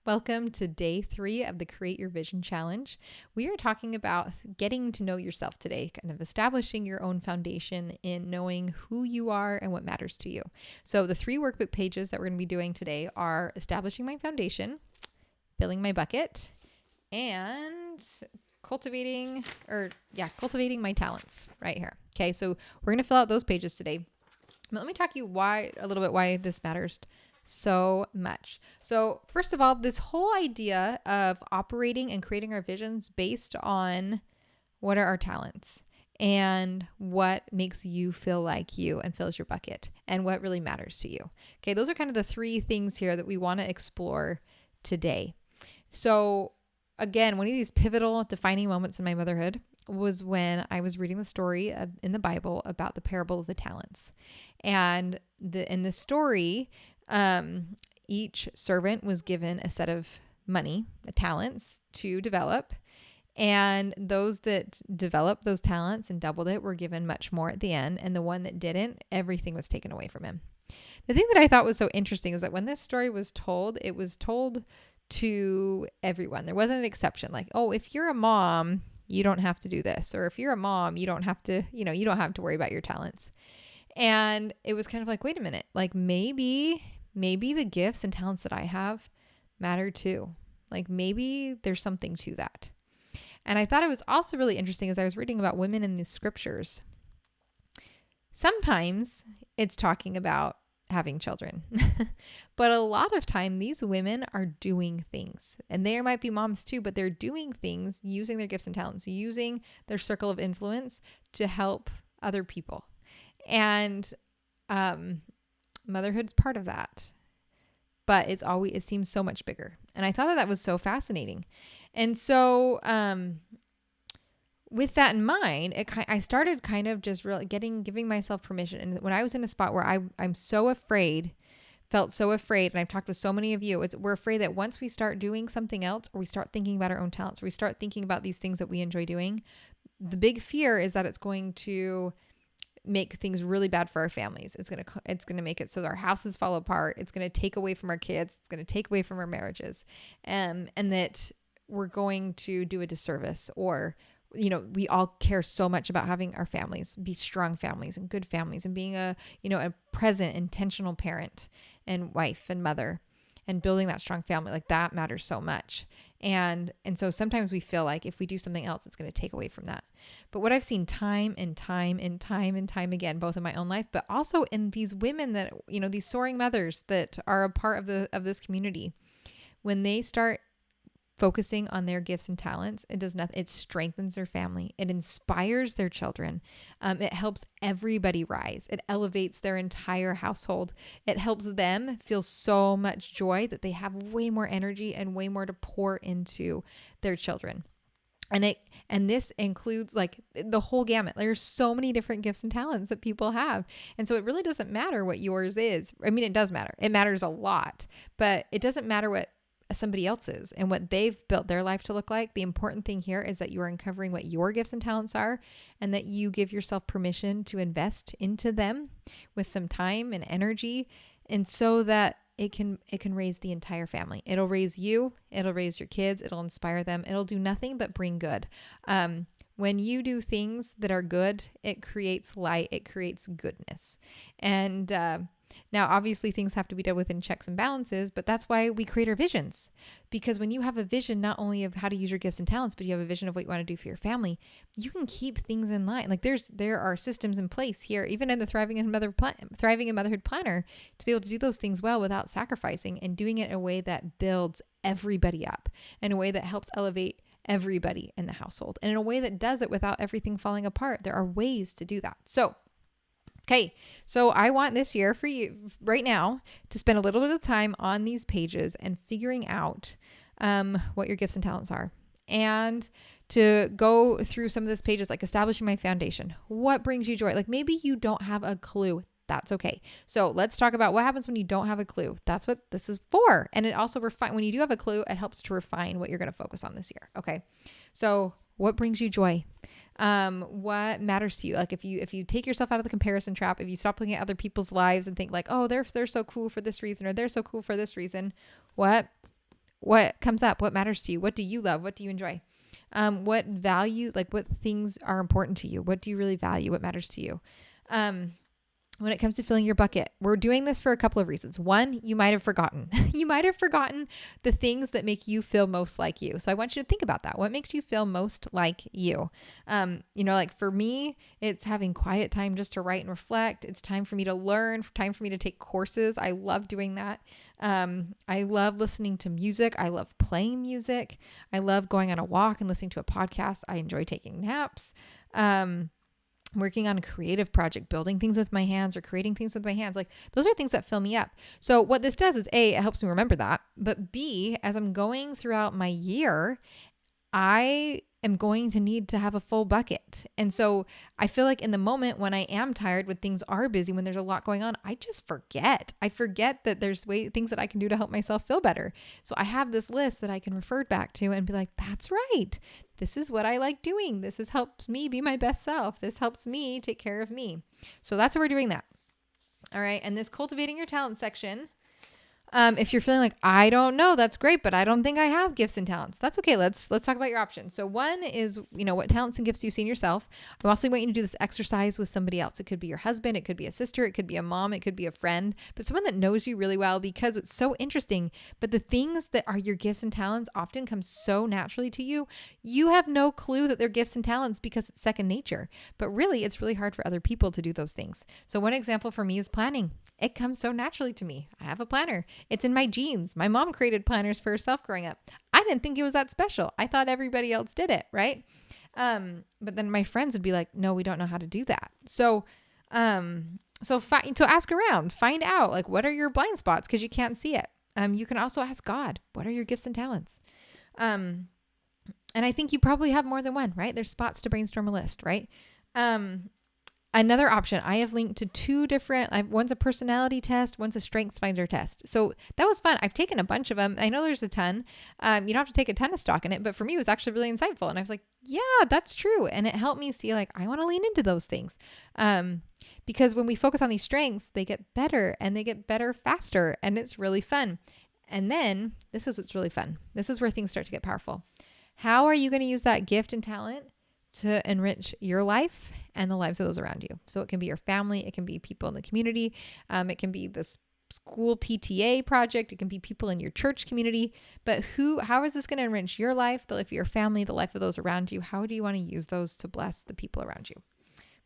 Welcome to day 3 of the Create Your Vision Challenge. We are talking about getting to know yourself today, kind of establishing your own foundation in knowing who you are and what matters to you. So the 3 workbook pages that we're going to be doing today are establishing my foundation, filling my bucket, and cultivating my talents right here. Okay, so we're going to fill out those pages today. But let me talk to you a little bit why this matters so much. So first of all, this whole idea of operating and creating our visions based on what are our talents and what makes you feel like you and fills your bucket and what really matters to you. Okay, those are kind of the 3 things here that we want to explore today. So again, one of these pivotal defining moments in my motherhood was when I was reading the story in the Bible about the parable of the talents. And in the story, each servant was given a set of money, talents to develop. And those that developed those talents and doubled it were given much more at the end. And the one that didn't, everything was taken away from him. The thing that I thought was so interesting is that when this story was told, it was told to everyone. There wasn't an exception. Like, oh, if you're a mom, you don't have to do this. Or if you're a mom, you don't have to, you don't have to worry about your talents. And it was kind of like, wait a minute, like maybe the gifts and talents that I have matter too. Like maybe there's something to that. And I thought it was also really interesting as I was reading about women in the scriptures. Sometimes it's talking about having children, but a lot of time these women are doing things, and they might be moms too, but they're doing things using their gifts and talents, using their circle of influence to help other people. And motherhood's part of that, but it seems so much bigger. And I thought that was so fascinating. And so with that in mind, I started kind of just really giving myself permission. And when I was in a spot where I'm so afraid, felt so afraid, and I've talked with so many of you, we're afraid that once we start doing something else, or we start thinking about our own talents, or we start thinking about these things that we enjoy doing, the big fear is that it's going to make things really bad for our families. It's going to make it so our houses fall apart. It's going to take away from our kids. It's going to take away from our marriages. And that we're going to do a disservice, or we all care so much about having our families be strong families and good families and being a present, intentional parent and wife and mother and building that strong family. Like that matters so much. And so sometimes we feel like if we do something else, it's going to take away from that. But what I've seen time and time again, both in my own life, but also in these women that, these soaring mothers that are a part of this community, when they start focusing on their gifts and talents, it does nothing. It strengthens their family. It inspires their children. It helps everybody rise. It elevates their entire household. It helps them feel so much joy that they have way more energy and way more to pour into their children. And this includes like the whole gamut. There's so many different gifts and talents that people have. And so it really doesn't matter what yours is. I mean, it does matter. It matters a lot, but it doesn't matter what somebody else's and what they've built their life to look like. The important thing here is that you are uncovering what your gifts and talents are, and that you give yourself permission to invest into them with some time and energy, and so that it can raise the entire family. It'll raise you, it'll raise your kids, it'll inspire them, it'll do nothing but bring good. When you do things that are good, it creates light, it creates goodness. And now, obviously, things have to be done within checks and balances, but that's why we create our visions. Because when you have a vision, not only of how to use your gifts and talents, but you have a vision of what you want to do for your family, you can keep things in line. Like there are systems in place here, even in the Thriving in Motherhood Planner, to be able to do those things well without sacrificing, and doing it in a way that builds everybody up, in a way that helps elevate everybody in the household, and in a way that does it without everything falling apart. There are ways to do that. So I want this year for you right now to spend a little bit of time on these pages and figuring out what your gifts and talents are, and to go through some of these pages, like establishing my foundation. What brings you joy? Like maybe you don't have a clue. That's okay. So let's talk about what happens when you don't have a clue. That's what this is for. And it also when you do have a clue, it helps to refine what you're going to focus on this year. Okay. So what brings you joy? What matters to you? Like if you take yourself out of the comparison trap, if you stop looking at other people's lives and think like, oh, they're so cool for this reason, or they're so cool for this reason, what what comes up, what matters to you, what do you love, what do you enjoy, what value, like what things are important to you, what do you really value, what matters to you. When it comes to filling your bucket, we're doing this for a couple of reasons. One, you might have forgotten. You might have forgotten the things that make you feel most like you. So I want you to think about that. What makes you feel most like you? Like for me, it's having quiet time just to write and reflect. It's time for me to learn, time for me to take courses. I love doing that. I love listening to music. I love playing music. I love going on a walk and listening to a podcast. I enjoy taking naps. Working on a creative project, building things with my hands or creating things with my hands. Like those are things that fill me up. So what this does is A, it helps me remember that, but B, as I'm going throughout my year, I am going to need to have a full bucket. And so I feel like in the moment when I am tired, when things are busy, when there's a lot going on, I just forget. I forget that there's things that I can do to help myself feel better. So I have this list that I can refer back to and be like, that's right. This is what I like doing. This helps me be my best self. This helps me take care of me. So that's what we're doing that. All right. And this cultivating your talent section, if you're feeling like, I don't know, that's great, but I don't think I have gifts and talents. That's okay. Let's talk about your options. So one is, what talents and gifts do you see in yourself? I also want you to do this exercise with somebody else. It could be your husband. It could be a sister. It could be a mom. It could be a friend, but someone that knows you really well, because it's so interesting. But the things that are your gifts and talents often come so naturally to you. You have no clue that they're gifts and talents because it's second nature, but really it's really hard for other people to do those things. So one example for me is planning. It comes so naturally to me. I have a planner. It's in my genes. My mom created planners for herself growing up. I didn't think it was that special. I thought everybody else did it, right? But then my friends would be like, no, we don't know how to do that. So ask around, find out, like, what are your blind spots? Because you can't see it. You can also ask God, what are your gifts and talents? And I think you probably have more than one, right? There's spots to brainstorm a list, right? Another option, I have linked to two different, one's a personality test, one's a strengths finder test. So that was fun. I've taken a bunch of them. I know there's a ton. You don't have to take a ton of stock in it, but for me, it was actually really insightful. And I was like, yeah, that's true. And it helped me see, like, I want to lean into those things. Because when we focus on these strengths, they get better and they get better faster. And it's really fun. And then this is what's really fun. This is where things start to get powerful. How are you going to use that gift and talent to enrich your life and the lives of those around you? So it can be your family. It can be people in the community. It can be this school PTA project. It can be people in your church community. But how is this going to enrich your life, the life of your family, the life of those around you? How do you want to use those to bless the people around you?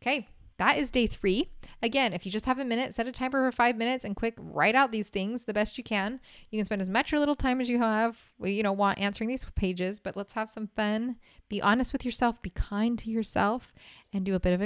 Okay. That is day 3. Again, if you just have a minute, set a timer for 5 minutes and write out these things the best you can. You can spend as much or little time as you want answering these pages, but let's have some fun. Be honest with yourself, be kind to yourself, and do a bit of